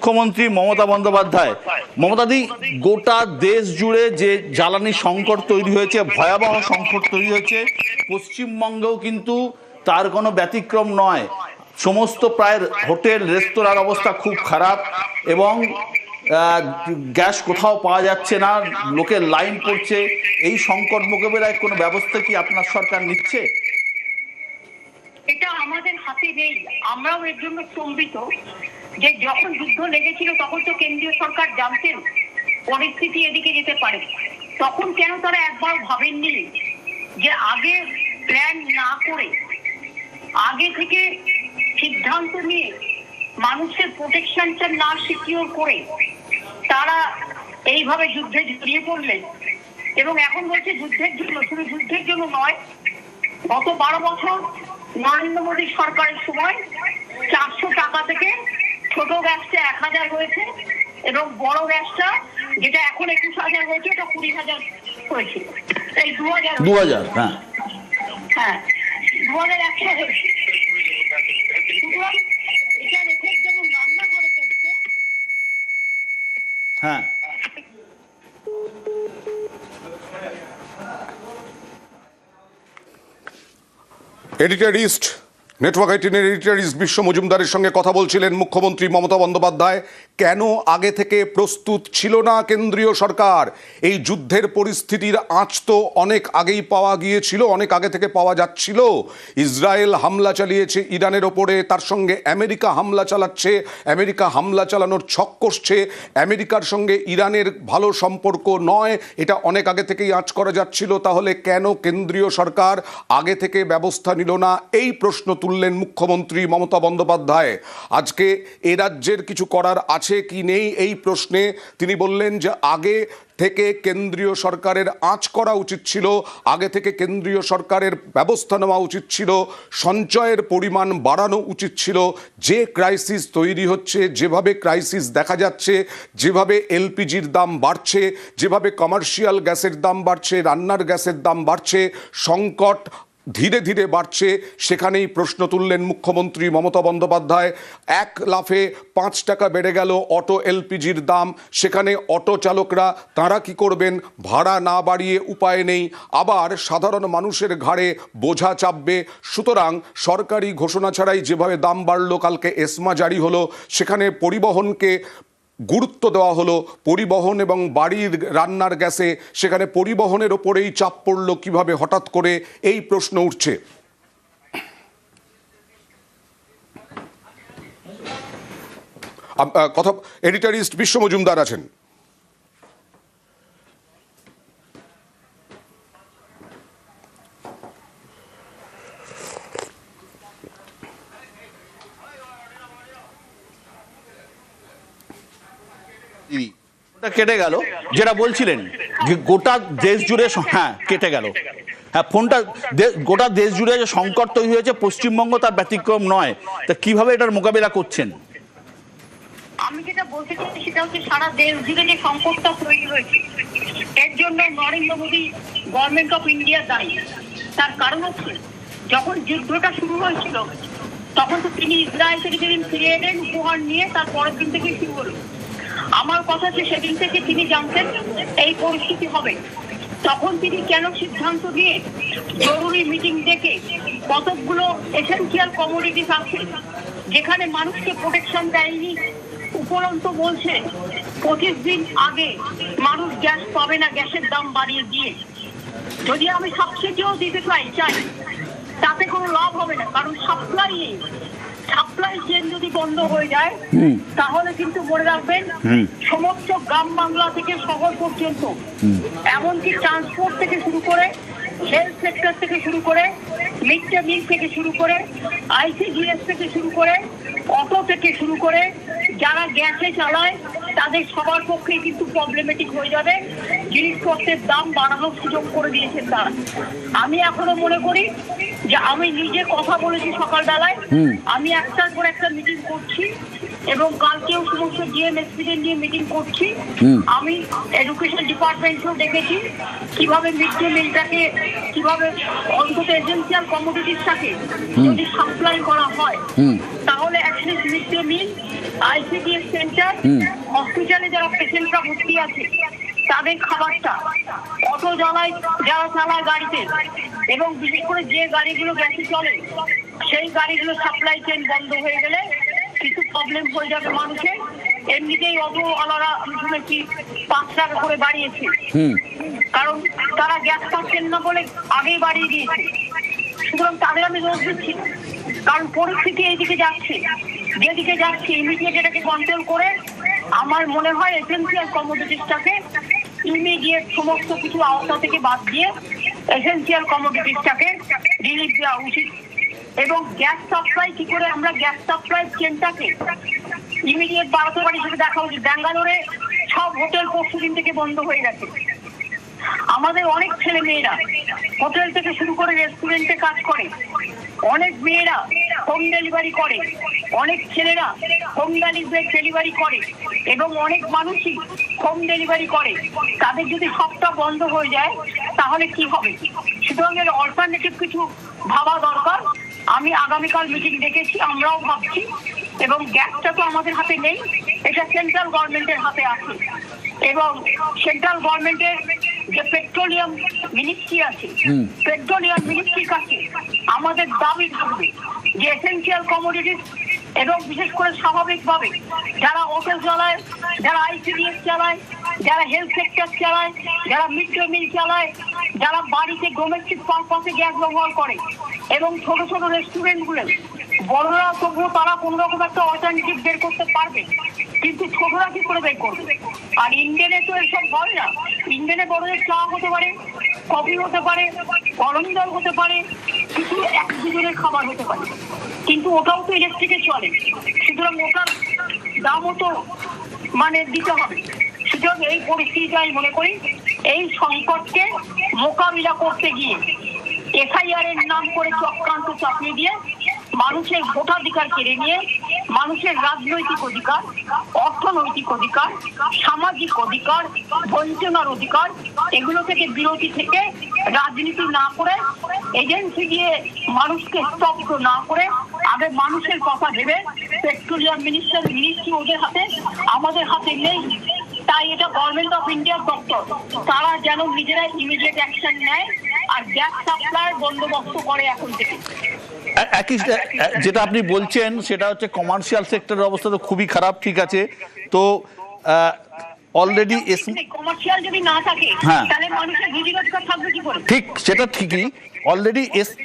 মুখ্যমন্ত্রী মমতা বন্দ্যোপাধ্যায়। মমতাদি, গোটা দেশ জুড়ে যে জ্বালানি সংকট তৈরি হয়েছে, ভয়াবহ সংকট তৈরি হয়েছে, পশ্চিমবঙ্গেও কিন্তু তার কোনো ব্যতিক্রম নয়। সমস্ত প্রায় হোটেল রেস্তোরাঁর অবস্থা খুব খারাপ এবং গ্যাস কোথাও পাওয়া যাচ্ছে না, লোকের লাইন পড়ছে। এই সংকট মোকাবেলায় কোনো ব্যবস্থা কি আপনার সরকার নিচ্ছে? এটা আমাদের হাতে নেই। আমরাও এর জন্য স্তম্ভিত যে যখন যুদ্ধ লেগেছিল তখন তো কেন্দ্রীয় সরকার জানতেন পরিস্থিতি এদিকে যেতে পারে। তখন কেন তারা একবার ভাবেননি যে আগে প্ল্যান না করে, আগে থেকে সিদ্ধান্ত নিয়ে, মানুষের প্রোটেকশনটা না সিকিউর করে তারা এইভাবে যুদ্ধে জড়িয়ে পড়লেন। এবং এখন বলছে যুদ্ধের জন্য, শুধু যুদ্ধের জন্য নয়, গত 12 বছর নরেন্দ্র মোদী সরকারের সময় 400 টাকা থেকে ছোট গ্যাসটা 1000 হয়েছে এবং বড় গ্যাসটা যেটা এখন 21000 হয়েছে ওটা 20000 হয়েছে। এই 2000 হ্যাঁ 2100 হয়েছে। এটা রেখে যেমন রান্না করে করছে। হ্যাঁ এডিটরিস্ট, নেটওয়ার্ক 18-এর এডিটরিস্ট বিশ্ব মজুমদারের সঙ্গে কথা বলছিলেন মুখ্যমন্ত্রী মমতা বন্দ্যোপাধ্যায়। কেন আগে থেকে প্রস্তুত ছিল না কেন্দ্রীয় সরকার? এই যুদ্ধের পরিস্থিতির আঁচ তো অনেক আগেই পাওয়া গিয়েছিল, অনেক আগে থেকে পাওয়া যাচ্ছিল। ইসরায়েল হামলা চালিয়েছে ইরানের ওপরে, তার সঙ্গে আমেরিকা হামলা চালাচ্ছে, আমেরিকা হামলা চালানোর ছক কষছে। আমেরিকার সঙ্গে ইরানের ভালো সম্পর্ক নয়, এটা অনেক আগে থেকেই আঁচ করা যাচ্ছিল। তাহলে কেন কেন্দ্রীয় সরকার আগে থেকে ব্যবস্থা নিল না? এই প্রশ্ন তুললেন মুখ্যমন্ত্রী মমতা বন্দ্যোপাধ্যায়। আজকে এ রাজ্যের কিছু করার আছে কি নেই এই প্রশ্নে তিনি বললেন যে আগে থেকে কেন্দ্রীয় সরকারের আঁচ করা উচিত ছিল, আগে থেকে কেন্দ্রীয় সরকারের ব্যবস্থা নেওয়া উচিত ছিল, সঞ্চয়ের পরিমাণ বাড়ানো উচিত ছিল। যে ক্রাইসিস তৈরি হচ্ছে, যেভাবে ক্রাইসিস দেখা যাচ্ছে, যেভাবে এলপিজির দাম বাড়ছে, যেভাবে কমার্শিয়াল গ্যাসের দাম বাড়ছে, রান্নার গ্যাসের দাম বাড়ছে, সংকট ধীরে ধীরে বাড়ছে, সেখানেই প্রশ্ন তুললেন মুখ্যমন্ত্রী মমতা বন্দ্যোপাধ্যায়। এক লাফে 5 টাকা বেড়ে গেল অটো এলপিজির দাম, সেখানে অটো চালকরা তারা কি করবেন? ভাড়া না বাড়িয়ে উপায় নেই, আবার সাধারণ মানুষের ঘাড়ে বোঝা চাপবে। সুতরাং সরকারি ঘোষণা ছাড়াই যেভাবে দাম বাড়লো, কালকে এসমা জারি হলো, সেখানে পরিবহনকে গুরুত্ব দেওয়া হলো, পরিবহন এবং বাড়ির রান্নার গ্যাসে, সেখানে পরিবহনের ওপরেই চাপ পড়লো কিভাবে হঠাৎ করে, এই প্রশ্ন উঠছে। কথা এডিটরিস্ট বিশ্ব মজুমদার আছেন। কেটে গেল, যেটা বলছিলেন গোটা দেশ জুড়ে, হ্যাঁ কেটে গেল, হ্যাঁ ফোনটা, গোটা দেশ জুড়ে যে সংকট তৈরি হয়েছে, পশ্চিমবঙ্গ তার ব্যতিক্রম নয়। তা কিভাবে এটার মোকাবিলা করছেন? আমি যেটা বলতে চাই সেটা হচ্ছে সারা দেশ জুড়ে যে সংকটটা তৈরি হয়েছে এর জন্য Narendra Modi government of India দায়ী। তার কারণ হচ্ছে যখন যুদ্ধটা শুরু হয়েছিল তখন তো তিনি ইসরায়েল থেকে যেদিন ফিরে এলেন উপহার নিয়ে, তার পরের দিন থেকে শুরু হলো। আমার কথা হচ্ছে সেদিন থেকে তিনি জানতেন এই পরিস্থিতি হবে। তখন তিনি কেন সিদ্ধান্ত নিয়ে জরুরি মিটিং ডেকে কতকগুলো এসেনশিয়াল কমোডিটিস আছে যেখানে মানুষকে প্রোটেকশন দেয়নি, উপরন্ত বলছে 25 দিন আগে মানুষ গ্যাস পাবে না, গ্যাসের দাম বাড়িয়ে দিয়ে। যদি আমি সাবসিডিও দিতে চাই তাতে কোনো লাভ হবে না, কারণ সাপ্লাই নেই। সাপ্লাই চেন যদি বন্ধ হয়ে যায় তাহলে কিন্তু মনে রাখবেন সমস্ত গ্রাম বাংলা থেকে শহর পর্যন্ত, এমনকি ট্রান্সপোর্ট থেকে শুরু করে, হেলথ সেক্টর থেকে শুরু করে, মিড ডে মিল থেকে শুরু করে, আইসিডিএস থেকে শুরু করে, অটো থেকে শুরু করে, যারা গ্যাসে চালায় তাদের সবার পক্ষে কিন্তু প্রবলেমেটিক হয়ে যাবে। জিনিসপত্রের দাম বাড়ানোর সুযোগ করে দিয়েছেন তারা। আমি এখনো মনে করি যে আমি নিজে কথা বলেছি সকালবেলায়, আমি একটার পর একটা মিটিং করছি, এবং কালকেও সমস্ত জিএমএসপিদের নিয়ে মিটিং করছি। আমি এডুকেশন ডিপার্টমেন্টও দেখেছি কিভাবে মিড ডে মিলটাকে কিভাবে অন্তত এসেন্সিয়াল কমোডিটিসটাকে যদি সাপ্লাই করা হয় তাহলে at least mid day meal, ICDS centre, হসপিটালে যারা পেশেন্টরা ভর্তি আছে তাদের খাবারটা, অটো যারা চালায় গাড়িতে, এবং বিশেষ করে যে গাড়িগুলো গ্যাসে চলে সেই গাড়িগুলো সাপ্লাই চেইন বন্ধ হয়ে গেলে কিছু প্রবলেম হয়ে যাবে মানুষের। এমনিতেই অটোওয়ালারা আমি শুনেছি 5 টাকা করে বাড়িয়েছে, কারণ তারা গ্যাস পাচ্ছেন না বলে আগেই বাড়িয়ে দিয়েছে। সুতরাং তাদের আমি দোষ দিচ্ছি না, কারণ পরিস্থিতি এইদিকে যাচ্ছে, যেদিকে যাচ্ছে ইমিডিয়েট এটাকে কন্ট্রোল করে আমার মনে হয় এসেন্সিয়াল কমোডিটিসটাকে ইমিডিয়েট সমস্ত কিছু আওতা থেকে বাদ দিয়ে এসেন্সিয়াল কমোডিটিসটাকে রিলিফ দেওয়া উচিত। এবং গ্যাস সাপ্লাই কি করে আমরা গ্যাস সাপ্লাই চেনটাকে ইমিডিয়েট বাড়াতে পারি সেটা দেখা উচিত। ব্যাঙ্গালোরে সব হোটেল পরশুদিন থেকে বন্ধ হয়ে গেছে। আমাদের অনেক ছেলে মেয়েরা হোটেল থেকে শুরু করে রেস্টুরেন্টে কাজ করে, অনেক মেয়েরা হোম ডেলিভারি করে, অনেক ছেলেরা হোম ডেলিভারি করে, এবং অনেক মানুষই হোম ডেলিভারি করে। তাদের যদি সবটা বন্ধ হয়ে যায় তাহলে কি হবে? সুতরাং এর অল্টারনেটিভ কিছু ভাবা দরকার। আমি আগামীকাল মিটিং ডেকেছি, আমরাও ভাবছি। এবং গ্যাসটা তো আমাদের হাতে নেই, এটা সেন্ট্রাল গভর্নমেন্টের হাতে আছে, এবং সেন্ট্রাল গভর্নমেন্টের যে পেট্রোলিয়াম মিনিস্ট্রি আছে, পেট্রোলিয়াম মিনিস্ট্রির কাছে আমাদের দাবি থাকবে যে এসেন্সিয়াল কমোডিটিস এবং বিশেষ করে স্বাভাবিকভাবে যারা অটো চালায়, যারা আইসিডিএস চালায়, যারা হেলথ সেক্টর চালায়, যারা মিড ডে মিল চালায়, যারা বাড়িতে ডোমেস্টিক পারপাসে গ্যাস ব্যবহার করে, এবং ছোট ছোট রেস্টুরেন্টগুলো, বড়রা তবুও তারা কোন রকম একটা অল্টারনেটিভ বের করতে পারবে, কিন্তু ছোটরা কি করে বের করবে? আর ইন্ডিয়ানে তো এসব হয় না। ইন্ডিয়ানে বড়দের চা হতে পারে, কফি হতে পারে, গরম জল হতে পারে, কিছু 1-2 জনের খাবার হতে পারে, কিন্তু ওটাও তো ইলেকট্রিকে চলে। সুতরাং ওটার দামও তো দিতে হবে। সুতরাং এই পরিস্থিতিটা আমি মনে করি এই সংকটকে মোকাবিলা করতে গিয়ে এফআইআর এর নাম করে চক্রান্ত চাপিয়ে দিয়ে মানুষের ভোটাধিকার কেড়ে নিয়ে মানুষের রাজনৈতিক অধিকার, অর্থনৈতিক অধিকার, সামাজিক অধিকার, বঞ্চনার অধিকার, এগুলো থেকে বিরতি থেকে রাজনীতি না করে, এজেন্সি দিয়ে মানুষকে স্তব্ধ না করে আগে মানুষের কথা ভেবে পেট্রোলিয়াম মিনিস্ট্রি ওদের হাতে, আমাদের হাতে নেই। তাই এটা গভর্নমেন্ট অফ ইন্ডিয়ার দপ্তর, তারা যেন নিজেরা ইমিডিয়েট অ্যাকশন নেয় আর গ্যাস সাপ্লাই বন্দোবস্ত করে এখন থেকে। একই যেটা আপনি বলছেন সেটা হচ্ছে কমার্শিয়াল সেক্টরের অবস্থা তো খুবই খারাপ, ঠিক আছে। তো অলরেডি কমার্শিয়াল যদি না থাকে তাহলে মানুষের রুজি রোজগার থাকবে কি করে? ঠিক, সেটা ঠিকই। অলরেডি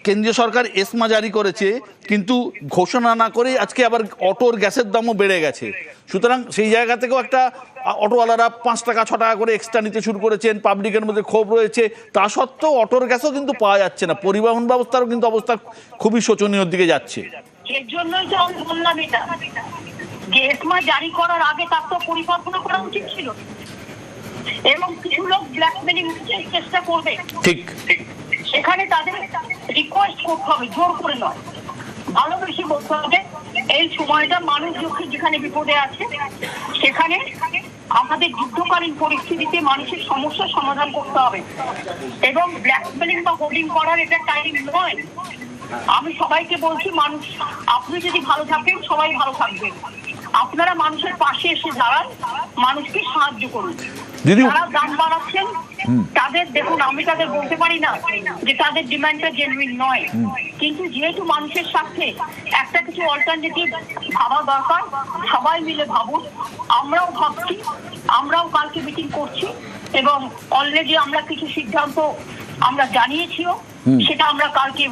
কেন্দ্রীয় সরকার এসমা জারি করেছে, কিন্তু ঘোষণা না করে আজকে আবার অটোর গ্যাসের দামও বেড়ে গেছে। সুতরাং সেই জায়গা থেকেও একটা অটোওয়ালারা 5 টাকা 6 টাকা করে এক্সট্রা নিতে শুরু করেছেন, পাবলিকের মধ্যে ক্ষোভ রয়েছে। তা সত্ত্বেও অটোর গ্যাসও কিন্তু পাওয়া যাচ্ছে না, পরিবহন ব্যবস্থারও কিন্তু অবস্থা খুবই শোচনীয় দিকে যাচ্ছে। এর জন্যই তো আমি বললাম এটা, যে এসমা জারি করার আগে তার তো পরিকল্পনা করা উচিত ছিল, এবং কিছু লোক ব্ল্যাকমেলিং চেষ্টা করবে, ঠিক, সেখানে তাদের রিকোয়েস্ট করতে হবে, জোর করে নয়, ভালোবেসে বলতে হবে এই সময়টা মানুষ যেখানে বিপদে আছে সেখানে আমাদের যুদ্ধকালীন পরিস্থিতিতে মানুষের সমস্যার সমাধান করতে হবে, এবং ব্ল্যাকমেলিং বা হোর্ডিং করার এটা টাইম নয়। আমি সবাইকে বলছি, মানুষ আপনি যদি ভালো থাকেন সবাই ভালো থাকবে। আপনারা মানুষের পাশে এসে দাঁড়ান, মানুষকে সাহায্য করুন। যারা দাম বাড়াচ্ছেন তাদের দেখুন, আমি তাদের বলতে পারি না যে তাদের ডিমান্ডটা জেনুইন নয়, কিন্তু যেহেতু মানুষের সাথে একটা কিছু অল্টারনেটিভ ভাবা দরকার, সবাই মিলে ভাবুন। আমরাও ভাবছি, আমরাও কালকে মিটিং করছি, এবং অলরেডি আমরা কিছু সিদ্ধান্ত আমরা জানিয়েছিও, সেটা আমরা কালকে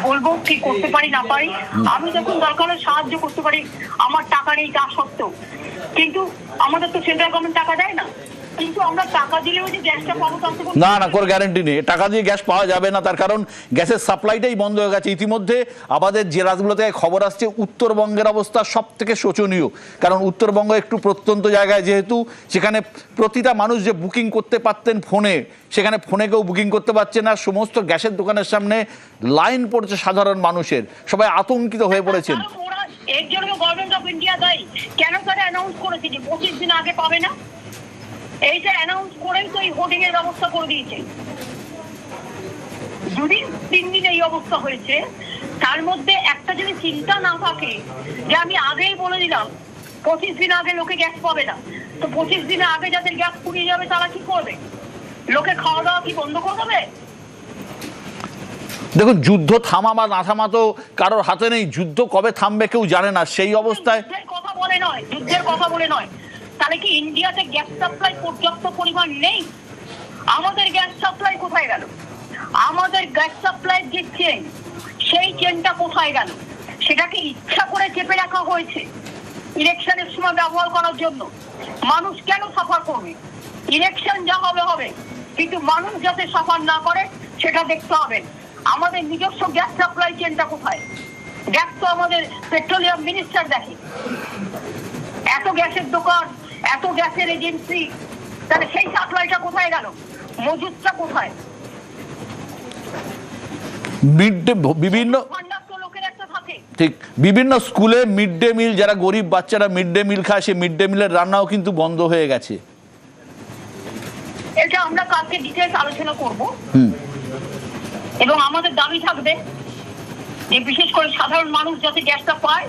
বলবো কি করতে পারি না পারি। আমি যখন দরকার সাহায্য করতে পারি, আমার টাকা নেই তা সত্ত্বেও, কিন্তু আমাদের তো সেন্ট্রাল গভর্নমেন্ট টাকা দেয় না, কিন্তু আমরা টাকা দিলেও যে গ্যাসটা পাবো না, কোনো গ্যারান্টি নেই। টাকা দিয়ে গ্যাস পাওয়া যাবে না, তার কারণ গ্যাসের সাপ্লাইটাই বন্ধ হয়ে গেছে। ইতিমধ্যে আমাদের যে রাজ্যগুলো থেকে খবর আসছে, উত্তরবঙ্গের অবস্থা সব থেকে শোচনীয়, কারণ উত্তরবঙ্গ একটু প্রত্যন্ত জায়গায়, যেহেতু সেখানে প্রতিটা মানুষ যে বুকিং করতে পারতেন ফোনে, সেখানে ফোনে কেউ বুকিং করতে পারছে না। সমস্ত গ্যাসের দোকানের সামনে লাইন পড়ছে সাধারণ মানুষের, সবাই আতঙ্কিত হয়ে পড়েছেন। এর জন্য গভর্নমেন্ট অফ ইন্ডিয়া দায়ী। কেন তারা অ্যানাউন্স করেছে যে 25 দিন আগে পাবে না? এইটা অ্যানাউন্স করেই তো এই হোর্ডিং এর ব্যবস্থা করে দিয়েছে। যদি 3 দিন এই অবস্থা হয়েছে, তার মধ্যে একটা যদি চিন্তা না থাকে যে আমি আগেই বলে দিলাম 25 দিন আগে লোকে গ্যাস পাবে না, তো 25 দিন আগে যাদের গ্যাস ফুরিয়ে যাবে তারা কি করবে? লোকে খাওয়া দাওয়া কি বন্ধ করে দেবে? দেখুন, যুদ্ধ থামা বা না থামা তো কারোর হাতে নেই। যুদ্ধ কবে থামবে কেউ জানে না। সেই অবস্থায় যুদ্ধের কথা বলে নয়, তাহলে কি ইন্ডিয়াতে গ্যাস সাপ্লাই পর্যাপ্ত পরিমাণ নেই? আমাদের গ্যাস সাপ্লাই কোথায় গেল? আমাদের গ্যাস সাপ্লাই যে চেন, সেই চেনটা কোথায় গেল? সেটাকে ইচ্ছা করে চেপে রাখা হয়েছে ইলেকশনের সময় ব্যবহার করার জন্য। মানুষ কেন সাফার করবে? ইলেকশন যা হবে হবে, কিন্তু মানুষ যাতে সাফার না করে সেটা দেখতে হবে। আমাদের নিজস্ব গ্যাস সাপ্লাই চেনটা কোথায়? গ্যাস তো আমাদের পেট্রোলিয়াম মিনিস্টার দেখে। এত গ্যাসের দোকান, এত গ্যাসের এজেন্সি, তাহলে সেই সাপ্লাইটা কোথায় গেল? মজুদটা কোথায়? বিভিন্ন ভান্ডার তো লোকের একটা থাকে। ঠিক, বিভিন্ন স্কুলে মিড ডে মিল, যারা গরিব বাচ্চারা মিড ডে মিল খায়, সেই মিড ডে মিলের রান্নাও কিন্তু বন্ধ হয়ে গেছে। এটা আমরা কালকে ডিটেইলস আলোচনা করব এবং আমাদের দাবি থাকবে যে বিশেষ করে সাধারণ মানুষ যাতে গ্যাসটা পায়।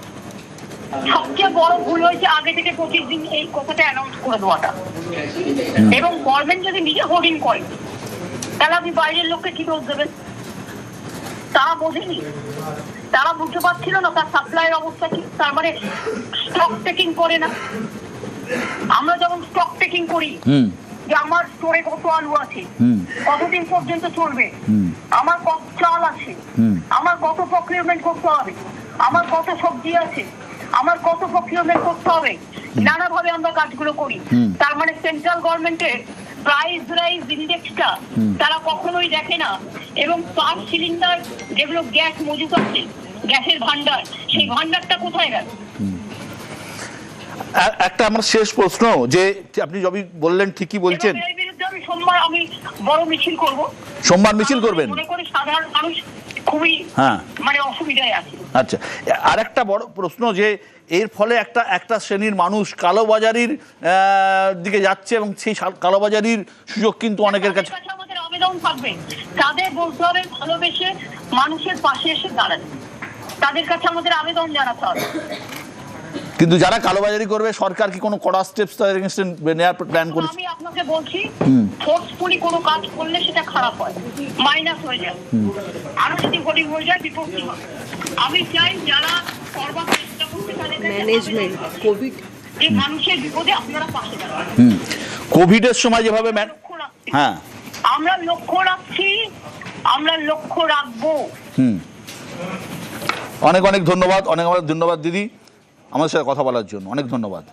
সবচেয়ে বড় ভুল হয়েছে আগে থেকে 25 দিন এই কথাটা অ্যানাউন্স করে দেওয়াটা। এবং গভর্নমেন্ট যদি নিজে হোর্ডিং করে, তাহলে আপনি বাইরের লোককে কি দোষ দেবেন? তারা বোঝেনি, তারা বুঝতে পারছিল না তার সাপ্লাইয়ের অবস্থা কি। তার মানে স্টক টেকিং করে না। আমরা যখন স্টক টেকিং করি যে আমার স্টোরে কত আলু আছে, কতদিন পর্যন্ত চলবে, আমার কত চাল আছে, আমার কত প্রকিউরমেন্ট করতে হবে, আমার কত সবজি আছে, আমার কত প্রকিউরমেন্ট করতে হবে, নানাভাবে আমরা কাজগুলো করি। তার মানে সেন্ট্রাল গভর্নমেন্টের প্রাইস রাইজ ইন্ডেক্সটা তারা কখনোই দেখে না। এবং পার সিলিন্ডার যেগুলো গ্যাস মজুদ আছে, গ্যাসের ভান্ডার, সেই ভান্ডারটা কোথায় গেল? একটা আমার শেষ প্রশ্ন, যে আপনি যবি বললেন ঠিকই বলছেন, এর বিরুদ্ধে আমি সোমবার বড় মিছিল করব। সোমবার মিছিল করবেন? মনে করি সাধারণ মানুষ খুবই মানে অসুবিধায় আছে। আচ্ছা, আর একটা বড় প্রশ্ন, যে এর ফলে একটা শ্রেণীর মানুষ কালোবাজারির দিকে যাচ্ছে এবং সেই কালোবাজারির সুযোগ কিন্তু অনেকের কাছে। আমাদের আবেদন থাকবে, তাদের বলতে হবে ভালোবেসে মানুষের পাশে এসে দাঁড়াতে। তাদের কাছে আমাদের আবেদন জানাতে হবে। কিন্তু যারা কালোবাজারি করবে, সরকার কি কোনো কড়া স্টেপস তাদের এগেইনস্টে নেওয়ার প্ল্যান করেছে? আমি আপনাকে বলছি, ফোর্সফুলি কোনো কাজ করলে সেটা খারাপ হয়, মাইনাস হয়ে যায়। আরো যদি হোর্ডিং হয়ে যায় বিপক্ষে হবে। আমি চাই যারা করবার চেষ্টা করছে তাদের ম্যানেজমেন্ট কোভিড এই মানুষের বিপদে আপনারা পাশে দাঁড়ান। কোভিডের সময় যেভাবে হ্যাঁ আমরা লক্ষ্য রাখছি, আমরা লক্ষ্য রাখবো। অনেক অনেক ধন্যবাদ, অনেক অনেক ধন্যবাদ দিদি, আমাদের সাথে কথা বলার জন্য অনেক ধন্যবাদ।